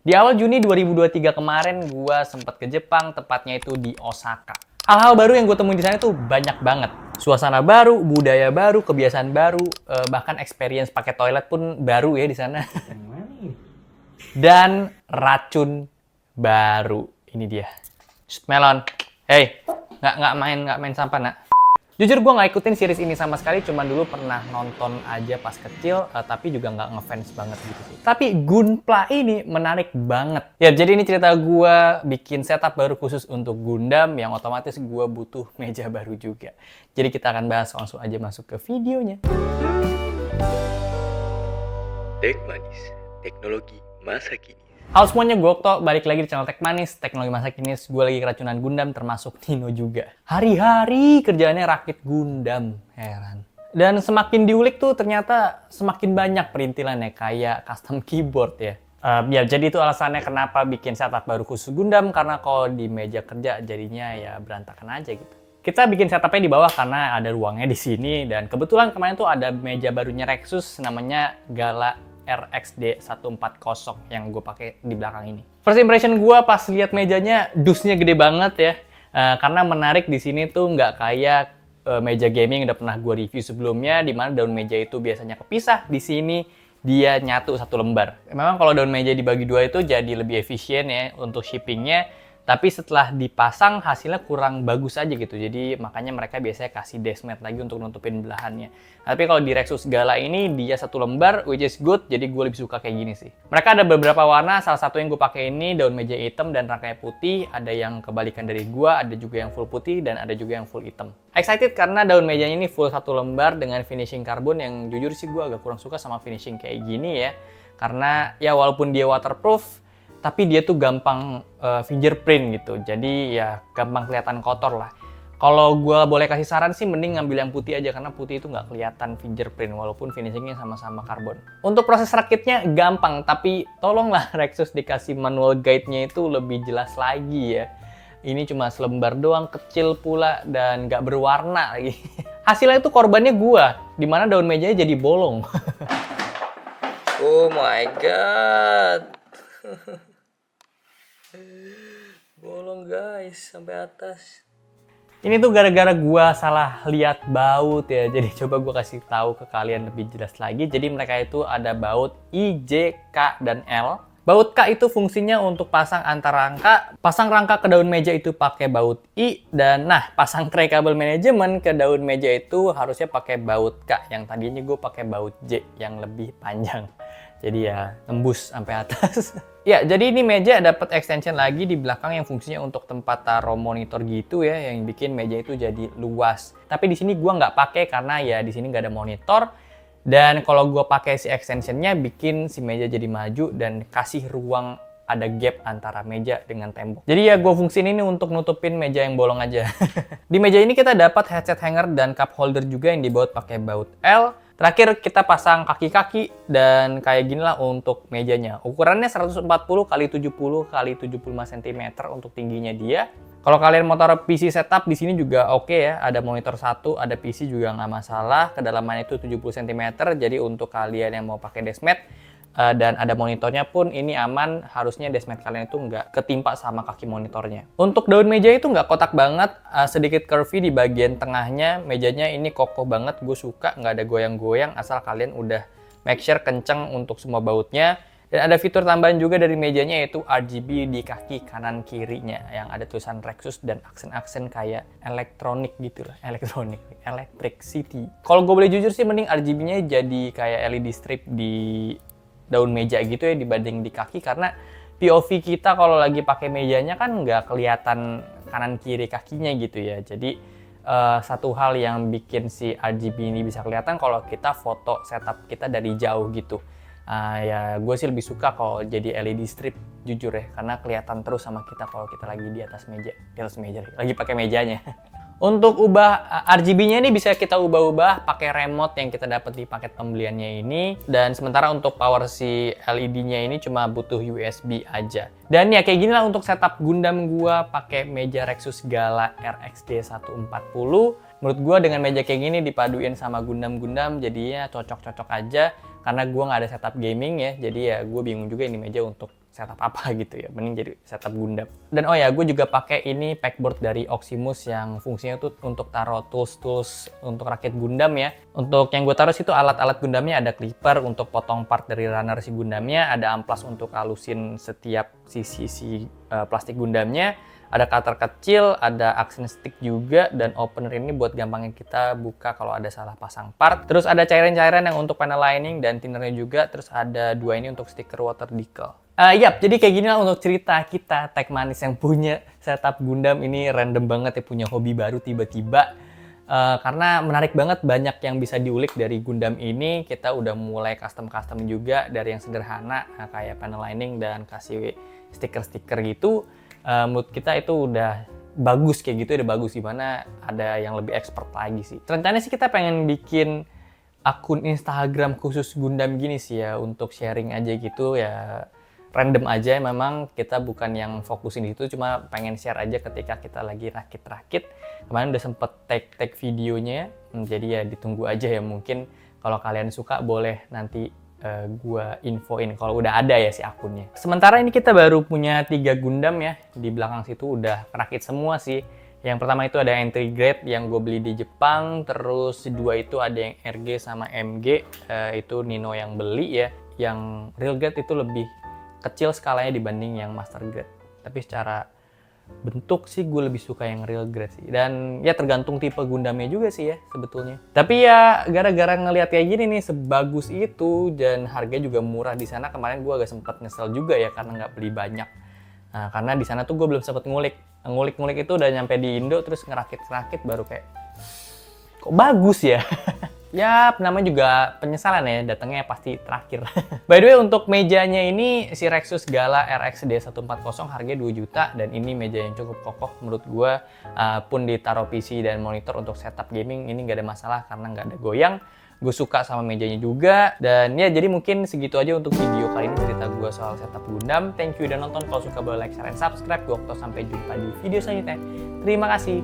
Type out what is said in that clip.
Di awal Juni 2023 kemarin, gue sempat ke Jepang, tepatnya itu di Osaka. Hal-hal baru yang gue temuin di sana tuh banyak banget. Suasana baru, budaya baru, kebiasaan baru, bahkan experience pakai toilet pun baru ya di sana. Dan racun baru. Ini dia. Shh, Melon. Hey, nggak main sampah, nak. Jujur gue nggak ikutin series ini sama sekali, cuman dulu pernah nonton aja pas kecil, tapi juga nggak ngefans banget gitu sih. Tapi Gunpla ini menarik banget. Ya, jadi ini cerita gue bikin setup baru khusus untuk Gundam, yang otomatis gue butuh meja baru juga. Jadi kita akan bahas, langsung aja masuk ke videonya. Tech Manis, teknologi masa kini. Halo semuanya, gue Okto, balik lagi di channel Tech Manis, teknologi masa kini. Gue lagi keracunan Gundam, termasuk Nino juga. Hari-hari kerjaannya rakit Gundam, heran. Dan semakin diulik tuh ternyata semakin banyak perintilannya, kayak custom keyboard ya. Ya jadi itu alasannya kenapa bikin setup baru khusus Gundam, karena kalau di meja kerja jadinya ya berantakan aja gitu. Kita bikin setupnya di bawah karena ada ruangnya di sini, dan kebetulan kemarin tuh ada meja barunya Rexus namanya Gala RXD 140 yang gue pakai di belakang ini. First impression gue pas lihat mejanya, dusnya gede banget ya. Karena menarik di sini tuh nggak kayak meja gaming yang udah pernah gue review sebelumnya, di mana daun meja itu biasanya kepisah. Di sini dia nyatu satu lembar. Memang kalau daun meja dibagi dua itu jadi lebih efisien ya untuk shippingnya. Tapi setelah dipasang hasilnya kurang bagus aja gitu. Jadi makanya mereka biasanya kasih deskmat lagi untuk nutupin belahannya. Tapi kalau di Rexus Gala ini dia satu lembar, which is good. Jadi gue lebih suka kayak gini sih. Mereka ada beberapa warna. Salah satu yang gue pakai ini daun meja hitam dan rangkanya putih. Ada yang kebalikan dari gue, ada juga yang full putih dan ada juga yang full hitam. Excited karena daun mejanya ini full satu lembar dengan finishing karbon yang jujur sih gue agak kurang suka sama finishing kayak gini ya. Karena ya walaupun dia waterproof, tapi dia tuh gampang fingerprint gitu, jadi ya gampang kelihatan kotor lah. Kalau gue boleh kasih saran sih, mending ngambil yang putih aja, karena putih itu nggak kelihatan fingerprint walaupun finishingnya sama-sama karbon. Untuk proses rakitnya gampang, tapi tolonglah Rexus dikasih manual guide-nya itu lebih jelas lagi ya. Ini cuma selembar doang, kecil pula, dan nggak berwarna lagi. Hasilnya itu korbannya gue, dimana daun mejanya jadi bolong. Oh my god. Bolong guys, sampai atas. Ini tuh gara-gara gua salah lihat baut ya. Jadi coba gua kasih tahu ke kalian lebih jelas lagi. Jadi mereka itu ada baut I, J, K, dan L. Baut K itu fungsinya untuk pasang antar rangka. Pasang rangka ke daun meja itu pakai baut I. Dan nah, pasang tray kabel manajemen ke daun meja itu harusnya pakai baut K. Yang tadinya gue pakai baut J yang lebih panjang. Jadi ya tembus sampai atas. Ya, jadi ini meja dapat extension lagi di belakang yang fungsinya untuk tempat taruh monitor gitu ya, yang bikin meja itu jadi luas. Tapi di sini gua nggak pakai karena ya di sini nggak ada monitor. Dan kalau gua pakai si extensionnya bikin si meja jadi maju dan kasih ruang ada gap antara meja dengan tembok. Jadi ya gue fungsiin ini untuk nutupin meja yang bolong aja. Di meja ini kita dapat headset hanger dan cup holder juga yang dibaut pakai baut L. Terakhir kita pasang kaki-kaki dan kayak gini lah untuk mejanya. Ukurannya 140 x 70 x 75 cm untuk tingginya dia. Kalau kalian mau taruh PC setup di sini juga oke ya. Ada monitor satu, ada PC juga nggak masalah. Kedalamannya itu 70 cm. Jadi untuk kalian yang mau pakai deskmat dan ada monitornya pun ini aman. Harusnya deskmat kalian itu nggak ketimpa sama kaki monitornya. Untuk daun meja itu nggak kotak banget, sedikit curvy di bagian tengahnya. Mejanya ini kokoh banget, gue suka, nggak ada goyang-goyang asal kalian udah make sure kenceng untuk semua bautnya. Dan ada fitur tambahan juga dari mejanya yaitu RGB di kaki kanan kirinya yang ada tulisan Rexus dan aksen-aksen kayak elektronik gitu lah, electric city. Kalau gue boleh jujur sih mending RGB-nya jadi kayak LED strip di daun meja gitu ya dibanding di kaki, karena POV kita kalau lagi pakai mejanya kan nggak kelihatan kanan kiri kakinya gitu ya. Jadi satu hal yang bikin si RGB ini bisa kelihatan kalau kita foto setup kita dari jauh gitu. Ya gue sih lebih suka kalau jadi LED strip jujur ya, karena kelihatan terus sama kita kalau kita lagi di atas meja lagi pakai mejanya. Untuk ubah RGB-nya ini bisa kita ubah-ubah pakai remote yang kita dapat di paket pembeliannya ini. Dan sementara untuk power si LED-nya ini cuma butuh USB aja. Dan ya kayak gini lah untuk setup Gundam gua pakai meja Rexus Gala RXD 140. Menurut gua dengan meja kayak gini dipaduin sama Gundam-Gundam jadinya cocok-cocok aja. Karena gua nggak ada setup gaming ya, jadi ya gue bingung juga ini meja untuk setup apa gitu ya, mending jadi setup Gundam. Dan oh ya, gue juga pakai ini packboard dari Oximus yang fungsinya tuh untuk taruh tools untuk rakit Gundam ya. Untuk yang gue taruh situ alat-alat Gundamnya, ada clipper untuk potong part dari runner si Gundamnya, ada amplas untuk halusin setiap sisi plastik Gundamnya, ada cutter kecil, ada action stick juga, dan opener ini buat gampangin kita buka kalau ada salah pasang part. Terus ada cairan-cairan yang untuk panel lining dan thinnernya juga. Terus ada dua ini untuk stiker water decal. Yap, jadi kayak gini lah untuk cerita kita Tech Manis yang punya setup Gundam. Ini random banget ya, punya hobi baru tiba-tiba. Karena menarik banget, banyak yang bisa diulik dari Gundam ini. Kita udah mulai custom-custom juga dari yang sederhana, kayak panel lining dan kasih stiker-stiker gitu. Menurut kita itu udah bagus kayak gitu, udah bagus, gimana ada yang lebih expert lagi sih. Rencananya sih kita pengen bikin akun Instagram khusus Gundam gini sih ya, untuk sharing aja gitu ya, random aja. Memang kita bukan yang fokusin itu, cuma pengen share aja ketika kita lagi rakit-rakit. Kemarin udah sempet tag videonya, jadi ya ditunggu aja ya. Mungkin kalau kalian suka boleh nanti gua infoin kalau udah ada ya si akunnya. Sementara ini kita baru punya 3 Gundam ya. Di belakang situ udah rakit semua sih. Yang pertama itu ada entry grade yang gue beli di Jepang. Terus dua itu ada yang RG sama MG. Itu Nino yang beli ya. Yang real grade itu lebih kecil skalanya dibanding yang master grade. Tapi secara bentuk sih gue lebih suka yang real grade sih. Dan ya tergantung tipe Gundamnya juga sih ya sebetulnya. Tapi ya gara-gara ngelihat kayak gini nih, sebagus itu dan harga juga murah di sana, kemarin gue agak sempat nyesel juga ya karena nggak beli banyak. Nah, karena di sana tuh gue belum sempat ngulik itu udah nyampe di Indo, terus ngerakit baru kayak kok bagus ya. Ya, namanya juga penyesalan ya, datangnya pasti terakhir. By the way, untuk mejanya ini si Rexus Gala RX D140 harganya 2 juta, dan ini meja yang cukup kokoh menurut gue. Pun ditaruh PC dan monitor untuk setup gaming ini nggak ada masalah karena nggak ada goyang. Gue suka sama mejanya juga. Dan ya, jadi mungkin segitu aja untuk video kali ini, cerita gue soal setup Gundam. Thank you udah nonton. Kalau suka boleh like, share, dan subscribe. Gue Okto, sampai jumpa di video selanjutnya. Terima kasih.